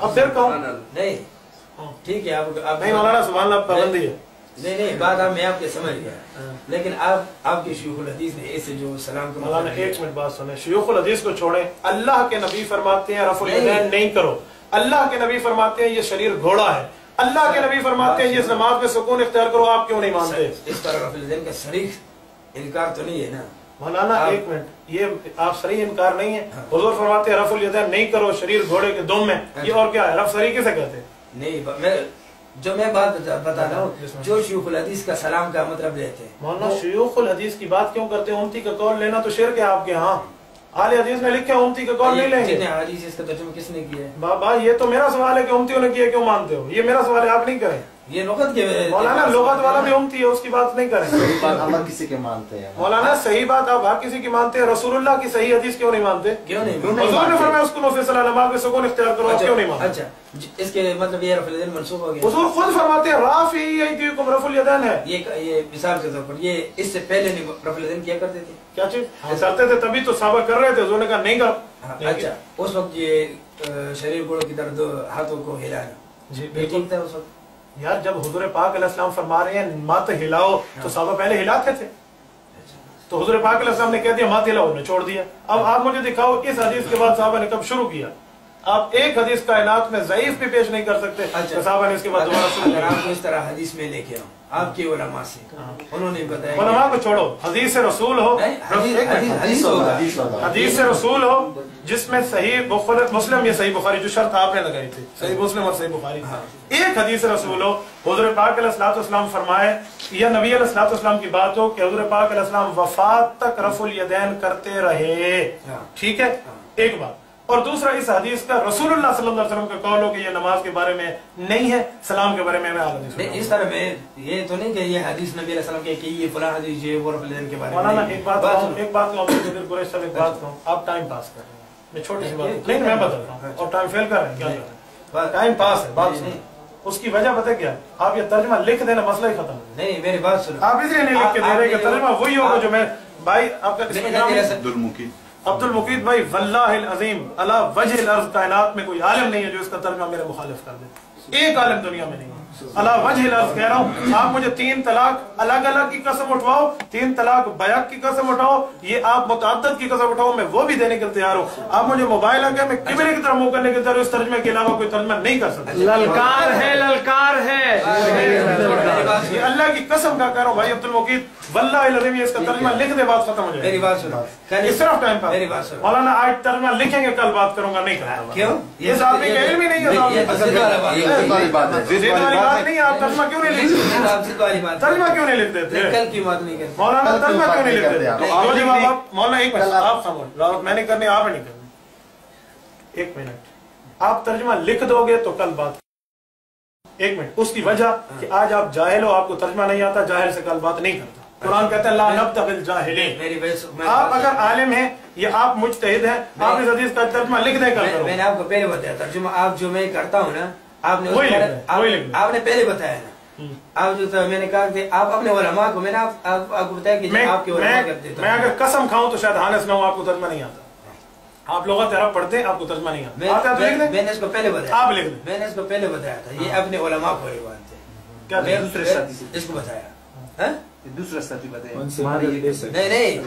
अब फिर कहूँ नहीं ठीक है, आप नहीं मौलाना सुभान अल्लाह पाबंदी है। नहीं बात आप मैं आपके समझ गया, लेकिन आपके शयूखुल हदीस ने इससे जो सलाम का मौलाना एक मिनट बात सुने, शयूखुल हदीस को छोड़े, अल्लाह के नबी फरमाते हैं रफुल यदैन नहीं करो, अल्लाह के नबी फरमाते हैं ये शरीर घोड़ा है, अल्लाह के नबी फरमाते हैं ये नमाज में सुकून इख्तियार करो, आप क्यों नहीं मानते? इस पर रफुल यदैन का शरीक इनकार तो नहीं है ना मौलाना? एक मिनट, ये आप सही इनकार नहीं है, हुजूर फरमाते हैं रफुल यदैन नहीं करो, शरीर घोड़े के दुम में, ये और क्या है? रफ सरी किसे कहते हैं? नहीं मैं बात बता रहा हूँ, जो शयूखुल हदीस का सलाम का मतलब लेते हैं। मौलाना शयूखुल हदीस की बात क्यों करते हैं? उम्मती का कौल लेना तो शिर्क है आपके यहाँ, आले हदीस ने लिखा है उम्मती का कौल नहीं लेंगे। हदीस इसका तर्जुमा किसने किया है? बाबा ये तो मेरा सवाल है कि उम्मतियों ने किया, क्यों मानते हो? ये मेरा सवाल है, आप नहीं करें। ये लुगत के मौलाना लुगत वाला भी उम्मती है, उसकी बात नहीं करें। हर किसी के मानते हैं मौलाना, सही बात आप हर किसी की मानते हैं, रसूलुल्लाह की सही हदीस क्यों नहीं मानते? क्यों नहीं? हुजूर ने फरमाया उसको नफी सलाह नमाज में सुकून इख्तियार करो, क्यों नहीं मानते? अच्छा इसके मतलब ये रफुल यदैन मंसूब हो गया। हुजूर खुद फरमाते हैं राफी यदीकुम रफुल यदैन है। ये मिसाल के तौर पर ये इससे पहले नहीं रफुल यदैन किया करते थे? क्या चीज करते थे? तभी तो साहबा कर रहे थे, हुजूर ने कहा नहीं करो। अच्छा उस वक्त ये शरीर गोड़ों की तरफ हाथों को हिलाना जी ठीक था उस वक्त? यार जब हुजूर पाक अलैहिस्सलाम फरमा रहे हैं मत हिलाओ, तो साहबा पहले हिलाते थे, तो हुजूर पाक अलैहिस्सलाम ने कह दिया मत हिलाओ, ने छोड़ दिया। अब आप मुझे दिखाओ इस हदीस के बाद साहबा ने कब शुरू किया? आप एक हदीस कायनात में ज़ईफ भी पेश नहीं कर सकते। अच्छा साहबा ने इसके बाद दोबारा शुरू किया। आपको इस तरह हदीस में लेके आओ आपके उलमा से, उन्होंने बताया उलमा को छोड़ो, हदीस से रसूल हो, हदीस से रसूल हो जिसमें सही मुस्लिम या सही बुखारी, जो शर्त आपने लगाई थी, सही मुस्लिम और सही बुखारी, एक हदीस से रसूल हो, हुजूर पाक अलैहिस्सलाम फरमाए या नबी अलैहिस्सलाम की बात हो कि हुजूर पाक अलैहिस्सलाम वफात तक रफुल यदैन करते रहे, ठीक है, एक बात। और दूसरा इस हदीस का रसूलुल्लाह सल्लल्लाहु अलैहि वसल्लम का कौल हो कि ये नमाज के बारे में नहीं है, सलाम के बारे में मैं इस तरह में ये तो नहीं कि ये हदीस नबी अलैहि सल्लम के कि ये फलां हदीस ये वो रफुल यदैन के बारे में। मौलाना एक बात कहूं, एक बात कहूं, आप टाइम पास कर रहे हैं, मैं छोटी सी बात नहीं मैं बता रहा हूं, और टाइम फेल कर रहे हैं, क्या कर रहे हैं? टाइम पास है, बात सुनिए, उसकी वजह पता क्या? आप ये तर्जुमा लिख देना, मसला ही खत्म। नहीं मेरी बात सुनो, आप इसलिए नहीं लिख के दे रहे कि तर्जुमा वही होगा जो मैं भाई आपका अब्दुल मुकीद भाई वल्लाहिल अज़ीम अला वजहिल अर्ज़ कायनात में कोई आलिम नहीं है जो इसका तर्जुमा मेरे मुखालिफ कर दे, एक आलिम दुनिया में नहीं है। अला वजहिल अर्ज़ कह रहा हूँ, आप मुझे 3 तलाक अलग अलग की कसम उठवाओ, 3 तलाक बैक की कसम उठाओ, ये आप मुतअद्दिद की कसम उठाओ, मैं वो भी देने के तैयार हूँ। आप मुझे मोबाइल आ गया, मैं किबले की तरफ मुंह करने के तैयार, इस तर्जुमे के अलावा कोई तर्जुमा नहीं कर सकता। ललकार है, ललकार है, ये अल्लाह की कसम का कह रहा हूँ भाई अब्दुल मुकीद वल्लाहिल अज़ीम, ये इसका तर्जुमा लिख दे, बात खत्म हो जाएगी। मेरी बात सुनो, सिर्फ टाइम पास। मेरी बात सुनो मौलाना, आज तर्जुमा लिखेंगे, कल बात करूंगा, नहीं करता। क्यों? ये आदमी का इल्म ही नहीं है, नहीं, आप तर्जुमा क्यों नहीं लिखते? तर्जुमा क्यों नहीं लिख देते? कल की बात नहीं करते मौलाना, तर्जुमा क्यों नहीं लिख देते? मौलाना एक मिनट, आप समझ, मैंने करनी, आप नहीं करनी, एक मिनट, आप तर्जुमा लिख दोगे तो कल बात, एक मिनट, उसकी वजह कि आज आप जाहिल हो, आपको तर्जुमा नहीं आता, जाहिल से कल बात नहीं करता। कुरान कहता है ला नब्तगिल जाहिलीन। आप अगर आलिम हैं या आप मुज्तहिद हैं, आप इस हदीस का तर्जुमा लिख दें कल। मैंने आपको पहले बताया तर्जुमा, आप जो मैं करता हूँ ना, आपने आपने पहले बताया ना, आप जो था मैंने कहा कि आप अपने उलमा को, मैंने आपको बताया कि आपके उलमा करते थे। मैं अगर कसम खाऊं तो शायद हानस ना हो, आपको तर्जुमा नहीं आता। आप लोग अरब पढ़ते हैं, आपको तर्जुमा नहीं आता। मैंने इसको पहले बताया, आप लिख दें, मैंने इसको पहले बताया था, ये अपने उलमा को ही बात है। क्या इसको बताया दूसरा साथी बताया नहीं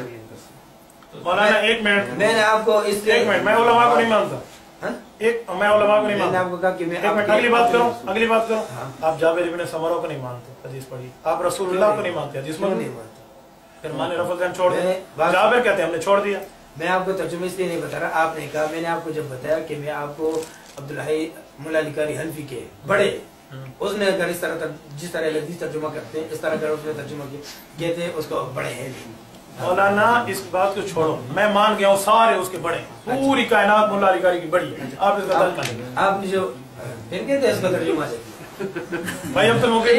मौलाना, एक मिनट, मैंने आपको इसलिए, एक मिनट, मैं उलमा को नहीं मानता, एक मैं उलमा को नहीं मानता। आपको कहा कि मैं अगली बात करूं, अगली बात करूं, आप जाबिर इब्न समरा को नहीं मानते, हदीस पढ़ी, आप रसूलुल्लाह को नहीं मानते, हदीस में नहीं मानते, फिर माने रफुल यदैन छोड़ दिया, जाबिर कहते हैं हमने छोड़ दिया। मैं आपको तर्जुमा इसलिए नहीं बता रहा, आपने कहा, मैंने आपको जब बताया कि मैं आपको अब्दुल हई मुल्ला अली कारी हनफी के बड़े, उसने अगर इस तरह जिस तरह हदीस तर्जुमा करते हैं, इस तरह अगर उसने तर्जुमा किया कहते उसको बड़े हैं। मौलाना इस बात को छोड़ो, मैं मान गया हूँ सारे उसके बड़े, पूरी कायनात मुल्ला अली कारी की बड़ी है, आप इसका तर्जुमा लेंगे, आपने जो फिर कहते हैं इसका तर्जुमा भाई अब्दुल मुकीद,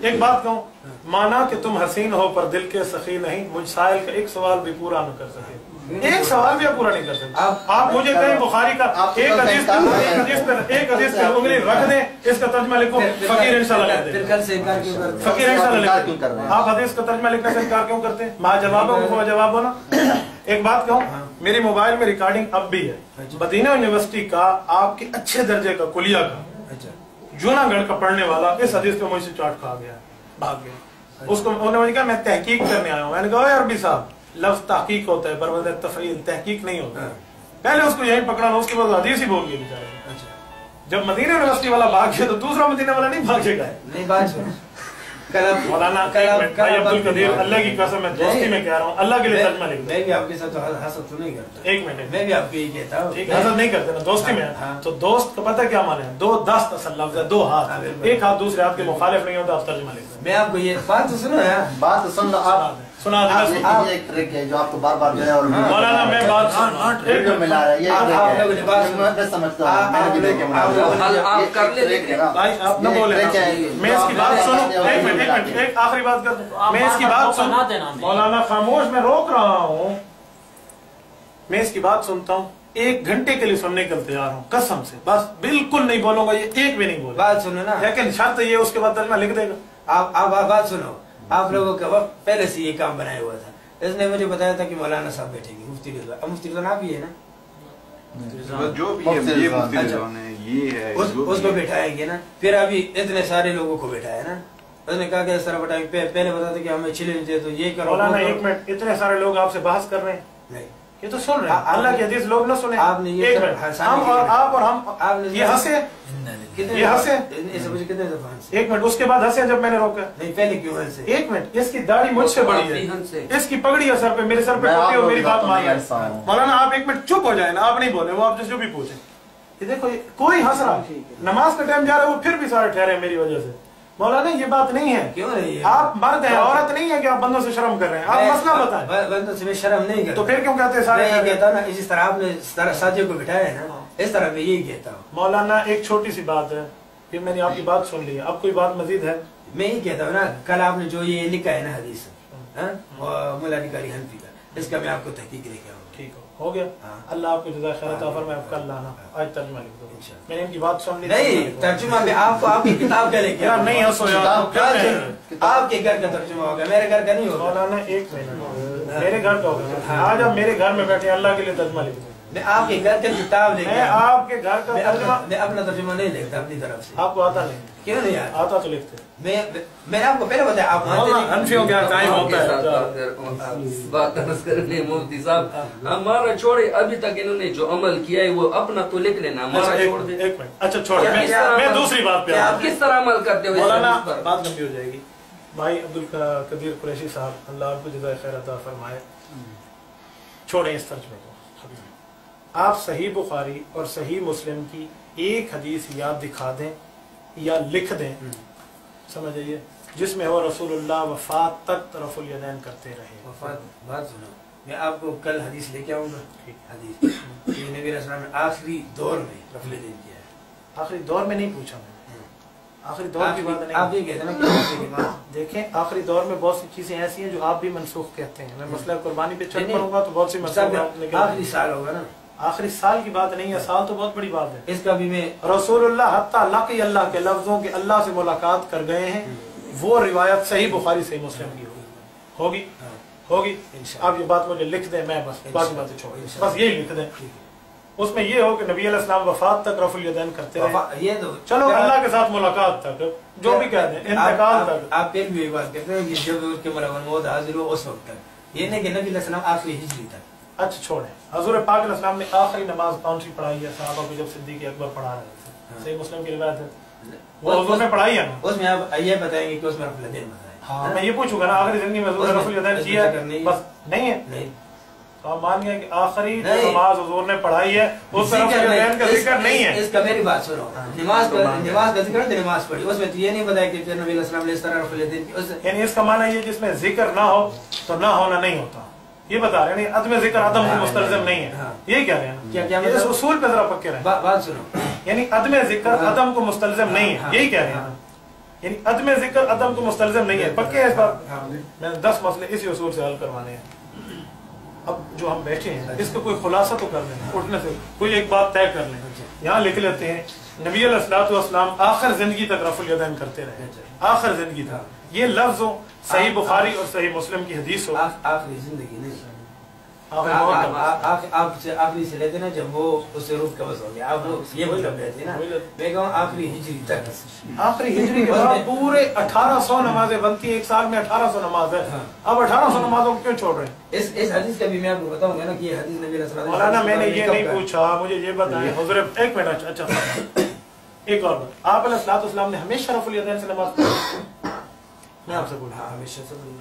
एक बात कहूँ, माना कि तुम हसीन हो पर दिल के सखी नहीं, मुझ साहिल का एक सवाल भी पूरा न कर सके, एक सवाल भी पूरा नहीं कर सकते। आप मुझे कहें बुखारी का एक हदीस पे उंगली रख दें, इसका तर्जुमा लिखो, फकीर इंशाल्लाह लिख दे, फकीर इंशाल्लाह लिख दे। आप हदीस का तर्जुमा लिखने से इनकार क्यों करते हैं? मां जवाब हो, जवाब हो ना। एक बात कहूं, میری موبائل میں ریکارڈنگ اب بھی ہے. مدینہ یونیورسٹی کا آپ کے اچھے درجے کا کلیہ کا جوناگڑھ کا پڑھنے والا اس حدیث پہ مجھ سے چاٹ کھا گیا, بھاگ گیا. اس کو انہوں نے مجھے کہا میں تحقیق کرنے آیا ہوں. میں نے کہا عربی صاحب لفظ تحقیق ہوتا ہے بروض تفعیل, تحقیق نہیں ہوتا. پہلے اس کو یہیں پکڑا, اس کے بعد حدیث ہی بول گیا بیچارے. جب مدینہ یونیورسٹی والا بھاگ گیا تو دوسرا مدینہ والا نہیں بھاگے گا. نہیں بات مولانا بھائی عبد القدیر, اللہ کی قسم میں دوستی میں کہہ رہا ہوں, اللہ کے لیے ترجمہ لکھ دو. میں بھی آپ کے ساتھ حسد تو نہیں کرتا. ایک منٹ, میں بھی آپ کو یہ کہتا ہوں حسد نہیں کرتے نا, دوستی میں. تو دوست کا پتہ کیا مانے, دو دست اصل لفظ ہے, دو ہاتھ, ایک ہاتھ دوسرے ہاتھ کے مخالف نہیں ہوتا. آپ ترجمہ لکھ دو. میں آپ کو یہ بات تو سنو یار, بات تو سن لو آپ. سنا دینا. یہ ایک ٹرک ہے جو آپ کو بار بار جو ہے اور مولانا میں بات ریڈیو میں لا رہا ہے. یہ میں سمجھتا ہوں, میں نے بھی دیکھے بھائی آپ نہ بولیں. میں اس کی بات سنوں, ایک منٹ, ایک آخری بات کر دوں. میں اس کی بات سن, مولانا خاموش, میں روک رہا ہوں. میں اس کی بات سنتا ہوں, 1 گھنٹے کے لیے سننے کے تیار ہوں قسم سے. بس بالکل نہیں بولوں گا, یہ ایک بھی نہیں بولوں. بات سنو نا, لیکن شرط یہ اس کے بعد ترجمہ لکھ دے گا. آپ بات سنو. آپ لوگوں کا وقت پہلے سے یہ کام بنایا ہوا تھا. اس نے مجھے بتایا تھا کہ مولانا صاحب بیٹھیں گے, مفتی رضوان. اب مفتی رضوان آپ ہی ہے نا, جو بھی ہے یہ مفتی رضوان ہے, یہ ہے اس کو بٹھائیں گے نا. پھر ابھی اتنے سارے لوگوں کو بٹھایا نا, اس نے کہا کہ اس طرح بٹھائیں. پہلے بتا تھا کہ ہمیں چھلے نہیں تو یہ کرو. مولانا ایک منٹ, اتنے سارے لوگ آپ سے بحث کر رہے ہیں, نہیں یہ تو سن رہے ہیں. اللہ کی حدیث لوگ نہ سنیں. آپ نے یہ ہم اور آپ اور ہم یہ ہنسے, یہ ہنسے. ایک منٹ, اس کے بعد ہنسے جب میں نے روکا. نہیں پہلے کیوں ہنسے؟ ایک منٹ, اس کی داڑھی مجھ سے بڑی ہے, اس کی پگڑی ہے سر پہ, میرے سر پہ ٹوٹی ہو, میری بات مان رہے ہیں. مولانا آپ ایک منٹ چپ ہو جائیں نا, آپ نہیں بولے, وہ آپ جو بھی پوچھیں. یہ دیکھو کوئی ہنس رہا, نماز کا ٹائم جا رہا ہے, وہ پھر بھی سارے ٹھہرے میری وجہ سے. مولانا یہ بات نہیں ہے. کیوں نہیں ہے؟ آپ مرد ہیں, عورت نہیں ہے کہ آپ بندوں سے شرم کر رہے ہیں. آپ مسئلہ بتائیں. بندوں سے میں شرم نہیں کرتا. تو پھر کیوں کہتے ہیں سارے؟ میں یہ کہتا ہوں نا, جس طرح آپ نے ساتھیوں کو بٹھایا ہے نا, اس طرح میں یہی کہتا ہوں. مولانا ایک چھوٹی سی بات ہے, پھر میں نے آپ کی بات سن لی ہے, اب کوئی بات مزید ہے؟ میں یہی کہتا ہوں نا, کل آپ نے جو یہ لکھا ہے نا حدیث مولا علی حنفی کا, اس کا میں آپ کو تحقیق لے کے آؤں. ٹھیک ہو گیا. اللہ آپ کو جزائے خیر عطا فرمائے. آپ کل لانا, آج ترجمہ لکھ دو. میں نے ان کی بات سن لی. نہیں ترجمہ میں آپ کو آپ کی کتاب کا لے کے یار نہیں ہنسو یار, آپ کے گھر کا ترجمہ ہوگا, میرے گھر کا نہیں ہوگا. مولانا ایک منٹ, میرے گھر کا ہوگا. آج آپ میرے گھر میں بیٹھے, اللہ کے لیے ترجمہ لکھ دو. میں آپ کے گھر کا کتاب لے کے, میں آپ کے گھر کا ترجمہ, میں اپنا ترجمہ نہیں لکھتا اپنی طرف سے. آپ کو آتا نہیں؟ کیوں نہیں آتا؟ آتا تو لکھتے. میں نے آپ کو پہلے بتایا, آپ مانتے نہیں. حنفیوں کیا قائم ہوتا ہے بات کرنے. مفتی صاحب ہمارا چھوڑے, ابھی تک انہوں نے جو عمل کیا ہے وہ اپنا تو لکھ لینا, ہمارا چھوڑ دے. ایک منٹ, اچھا چھوڑے, میں دوسری بات پہ. آپ کس طرح عمل کرتے ہو؟ مولانا بات لمبی ہو جائے گی. بھائی عبد القدیر قریشی صاحب, اللہ آپ کو جزائے خیر عطا فرمائے, چھوڑیں اس ترجمے کو. آپ صحیح بخاری اور صحیح مسلم کی ایک حدیث یاد دکھا دیں یا لکھ دیں, سمجھ آئیے, جس میں وہ رسول اللہ وفات تک رفع الیدین کرتے رہے. بات سنو, میں آپ کو کل حدیث لے کے آؤں گا. حدیث نبی علیہ السلام نے آخری دور میں رفع الیدین کیا ہے. آخری دور میں نہیں پوچھا میں نے, آخری دور کی بات نہیں. آپ یہ کہتے ہیں نا, دیکھیں آخری دور میں بہت سی چیزیں ایسی ہیں جو آپ بھی منسوخ کہتے ہیں. میں مسئلہ قربانی پہ چل پڑوں گا تو بہت سی مسئلہ. آخری سال ہوگا نا, آخری سال کی بات نہیں ہے, سال تو بہت بڑی بات ہے. اس کا بھی میں رسول اللہ حتیٰ لقی اللہ کے لفظوں کے اللہ سے ملاقات کر گئے ہیں, وہ روایت صحیح بخاری صحیح مسلم کی ہوگی. آپ یہ بات مجھے لکھ دیں, میں بس باقی باتیں چھوڑ, بس یہی لکھ دیں. اس میں یہ ہو کہ نبی علیہ السلام وفات تک رفع الیدین کرتے رہے, چلو اللہ کے ساتھ ملاقات تک, جو بھی کہہ دیں, انتقال تک. آپ پھر بھی یہ بات کہتے ہیں کہ جب اس کے موت حاضر ہو اس وقت تک, یہ نہیں کہ نبی علیہ السلام آخری ہجری تک. اچھا چھوڑیں, حضور پاک علیہ السلام نے آخری نماز کون سی پڑھائی ہے صحابہ کو جب صدیق اکبر پڑھا رہے تھے؟ صحیح مسلم کی روایت ہے, وہ حضور نے پڑھائی ہے نا. اس میں آپ یہ بتائیں گے کہ اس میں رفع الیدین بتائیں. ہاں میں یہ پوچھوں گا نا, آخری زندگی میں حضور نے رفع الیدین کیا بس نہیں ہے؟ نہیں. تو آپ مان گئے کہ آخری نماز حضور نے پڑھائی ہے, اس میں رفع الیدین کا ذکر نہیں ہے. اس کا میری بات سنو, نماز کا ذکر ہے, نماز پڑھی, اس میں تو یہ نہیں بتایا کہ نبی علیہ السلام نے اس طرح رفع الیدین کی. یعنی اس کا معنی یہ جس میں ذکر نہ ہو تو نہ ہونا نہیں ہوتا, یہ بتا رہے ہیں. عدم ذکر عدم کو مستلزم نہیں ہے, یہی کہہ رہے ہیں. کیا اس اصول پہ ذرا پکے رہیں. بات سنو, یعنی عدم ذکر عدم کو مستلزم نہیں ہے, یہی کہہ رہے ہیں. یعنی عدم ذکر عدم کو مستلزم نہیں ہے, پکے ہیں اس بات. میں نے 10 مسئلے اسی اصول سے حل کروانے ہیں. اب جو ہم بیٹھے ہیں اس کا کوئی خلاصہ تو کر لیں, اٹھنے سے کوئی ایک بات طے کر لیں. یہاں لکھ لیتے ہیں نبی علیہ الصلوۃ والسلام آخر زندگی تک رفع الیدین کرتے رہے, آخر زندگی تک. یہ لفظ ہو, صحیح بخاری اور صحیح مسلم کی حدیث ہو. آخری زندگی نہیں, आपसे आखिरी से लेते ना जब वो उससे रूप कबज हो गया, आप वो ये मतलब कहते ना, मैं कहूँ आखिरी हिजरी तक, आखिरी हिजरी के बाद पूरे 1800 नमाजें बनती है, एक साल में 1800 नमाज है। अब 1800 नमाजों को क्यों छोड़ रहे हैं? इस हदीस का भी मैं आपको बताऊंगा ना कि ये हदीस नबी रसूल मौलाना मैंने ये नहीं पूछा, मुझे ये बताएं हुजूर, एक मिनट, अच्छा एक और बात, आप अलैहिस्सलाम ने हमेशा रफुल यदैन से नमाज पढ़ी? मैं आपसे बोल रहा हूँ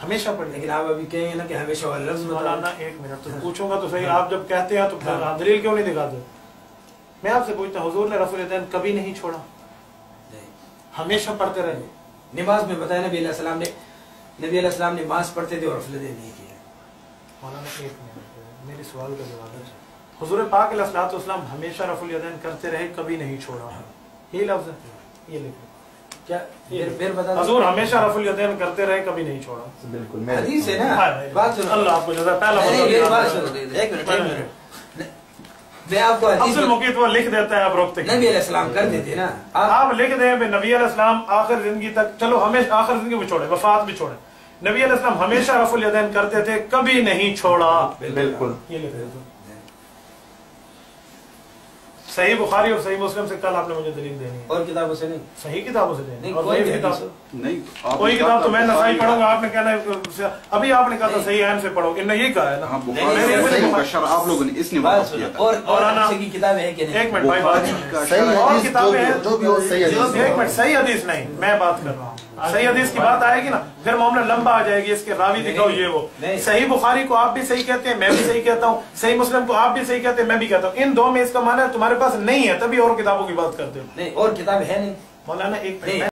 हमेशा पढ़ी, लेकिन आप अभी कहेंगे ना कि हमेशा वाला लफ्ज़ मौलाना एक मिनट तो पूछूंगा तो सही, आप जब कहते हैं तो दलील क्यों नहीं दिखाते? मैं आपसे पूछता हूँ हुजूर ने रफुल यदैन कभी नहीं छोड़ा, हमेशा पढ़ते रहे? नमाज में बताया नबी अलैहिस्सलाम ने नमाज पढ़ते थे और रफुल यदैन नहीं किया। मौलाना एक मिनट, मेरे सवाल का जवाब है, हुजूर पाक अलैहिस्सलाम हमेशा रफुल यदैन करते रहे, कभी नहीं छोड़ा, ये लफ्ज़ है, ये लिखो क्या फिर बता, हुजूर हमेशा रफुल यदैन करते रहे, कभी नहीं छोड़ा। बिल्कुल हदीस है ना, बात सुनो, अल्लाह आपको जज़ा, पहला बात सुनो, एक मिनट मैं आपको अब्दुल मुकीत वो लिख देता है, आप रोकते नबी अलैहिस्सलाम करते थे ना, आप लिख दें नबी अलैहिस्सलाम आखिर जिंदगी तक, चलो हमेशा आखिर जिंदगी भी छोड़े, वफात भी छोड़े, नबी अलैहिस्सलाम हमेशा रफुल यदैन करते थे, कभी नहीं छोड़ा। बिल्कुल ये लिख दो, सही बुखारी और सही मुस्लिम से कल आपने मुझे दलील देनी है, और किताबों से नहीं, सही किताबों से देनी, नहीं और कोई नई भी किताब नहीं, कोई किताब तो मैं नसाई पढ़ूंगा, आपने कहना है अभी आपने कहा था सही आयन से पढ़ो, इन्होंने यही कहा है ना। हाँ, बुखारी का शरह आप लोगों ने इसने बात किया सुनो, और की किताब है कि नहीं? एक मिनट भाई, बात सही और हदीस किताबें हैं जो भी हो सही हदीस। एक मिनट, सही हदीस नहीं, मैं बात कर रहा हूँ, सही हदीस की बात आएगी ना, फिर मामला लंबा आ जाएगी, इसके रावी दिखाओ ये वो। सही बुखारी को आप भी सही कहते हैं, मैं भी सही कहता हूँ, सही मुस्लिम को आप भी सही कहते हैं, मैं भी कहता हूँ, इन दो में इसका माना है तुम्हारे पास नहीं है, तभी और किताबों की बात करते हो। नहीं और किताब है नहीं मौलाना एक